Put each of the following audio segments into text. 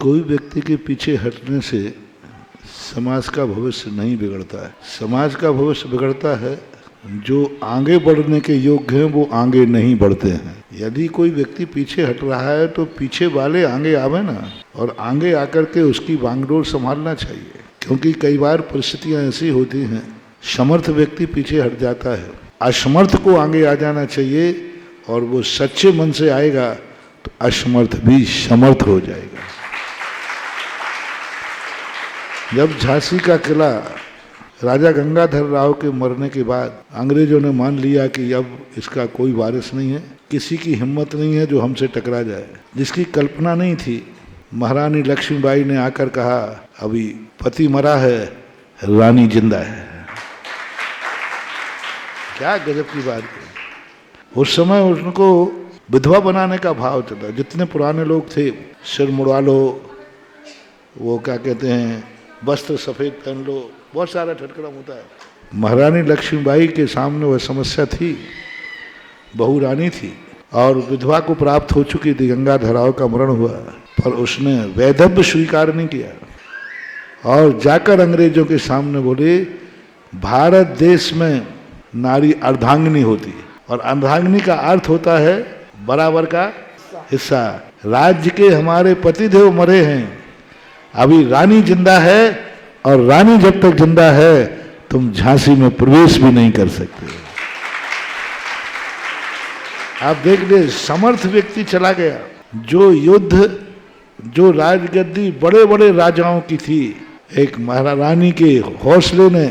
कोई व्यक्ति के पीछे हटने से समाज का भविष्य नहीं बिगड़ता है। समाज का भविष्य बिगड़ता है जो आगे बढ़ने के योग्य हैं वो आगे नहीं बढ़ते हैं। यदि कोई व्यक्ति पीछे हट रहा है तो पीछे वाले आगे आवे ना, और आगे आकर के उसकी बागडोर संभालना चाहिए। क्योंकि कई बार परिस्थितियां ऐसी होती हैं, समर्थ व्यक्ति पीछे हट जाता है, असमर्थ को आगे आ जाना चाहिए, और वो सच्चे मन से आएगा तो असमर्थ भी समर्थ हो जाएगा। जब झांसी का किला राजा गंगाधर राव के मरने के बाद अंग्रेजों ने मान लिया कि अब इसका कोई वारिस नहीं है, किसी की हिम्मत नहीं है जो हमसे टकरा जाए, जिसकी कल्पना नहीं थी, महारानी लक्ष्मीबाई ने आकर कहा अभी पति मरा है, रानी जिंदा है। क्या गजब की बात है। उस समय उनको विधवा बनाने का भाव चला। जितने पुराने लोग थे, सिर मुड़वा लो, वो क्या कहते हैं, वस्त्र सफ़ेद पहन लो, बहुत सारा ठटकड़म होता है। महारानी लक्ष्मीबाई के सामने वह समस्या थी, बहू रानी थी और विधवा को प्राप्त हो चुकी थी, गंगाधर राव का मरण हुआ, पर उसने वैधव्य स्वीकार नहीं किया और जाकर अंग्रेजों के सामने बोले भारत देश में नारी अर्धांगिनी होती है, और अर्धांगिनी का अर्थ होता है बराबर का हिस्सा। राज्य के हमारे पतिदेव मरे हैं, अभी रानी जिंदा है, और रानी जब तक जिंदा है तुम झांसी में प्रवेश भी नहीं कर सकते। आप देख ले, समर्थ व्यक्ति चला गया। जो युद्ध, जो राजगद्दी बड़े बड़े राजाओं की थी, एक महारानी के हौसले ने,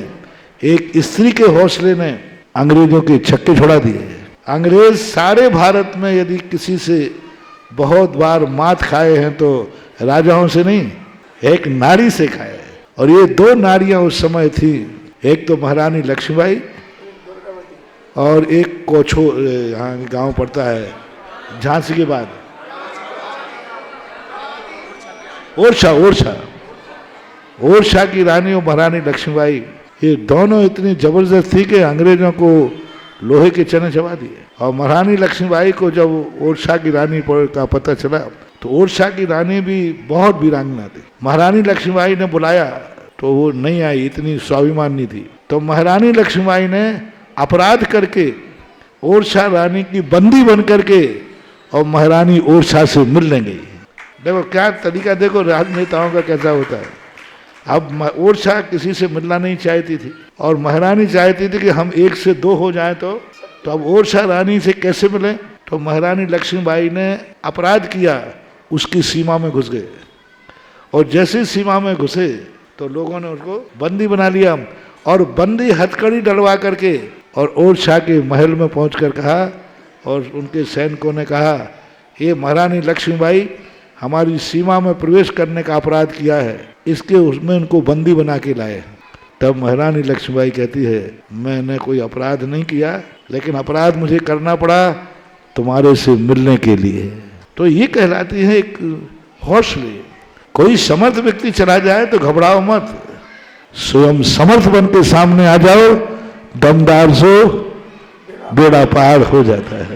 एक स्त्री के हौसले ने अंग्रेजों के छक्के छोड़ा दिए। अंग्रेज सारे भारत में यदि किसी से बहुत बार मात खाए हैं तो राजाओं से नहीं, एक नारी से खाए। और ये दो नारियां उस समय थी, एक तो महारानी लक्ष्मीबाई और एक कोछो, यहाँ गांव पड़ता है झांसी के बाद, ओरछा की रानी और महारानी लक्ष्मीबाई, ये दोनों इतनी जबरदस्त थी कि अंग्रेजों को लोहे के चने चबा दिए। और महारानी लक्ष्मीबाई को जब ओरछा की रानी का पता चला तो ओरछा की रानी भी बहुत वीरांगना थी। महारानी लक्ष्मीबाई ने बुलाया तो वो नहीं आई, इतनी स्वाभिमानी थी। तो महारानी लक्ष्मीबाई ने अपराध करके ओरछा रानी की बंदी बन करके और महारानी ओरछा से मिलने गई। देखो क्या तरीका, देखो राजनेताओं का कैसा होता है। अब ओरछा किसी से मिलना नहीं चाहती थी और महारानी चाहती थी कि हम एक से दो हो जाए, तो अब ओरछा रानी से कैसे मिले। तो महारानी लक्ष्मीबाई ने अपराध किया, उसकी सीमा में घुस गए, और जैसे सीमा में घुसे तो लोगों ने उसको बंदी बना लिया, और बंदी हथकड़ी डलवा करके और ओरछा के महल में पहुंचकर कहा, और उनके सैनिकों ने कहा ये महारानी लक्ष्मीबाई हमारी सीमा में प्रवेश करने का अपराध किया है, इसके उसमें उनको बंदी बना के लाए। तब महारानी लक्ष्मीबाई कहती है मैंने कोई अपराध नहीं किया, लेकिन अपराध मुझे करना पड़ा तुम्हारे से मिलने के लिए। तो ये कहलाती है एक हौसले। कोई समर्थ व्यक्ति चला जाए तो घबराओ मत, स्वयं समर्थ बन के सामने आ जाओ, दमदार सो बेड़ा पार हो जाता है।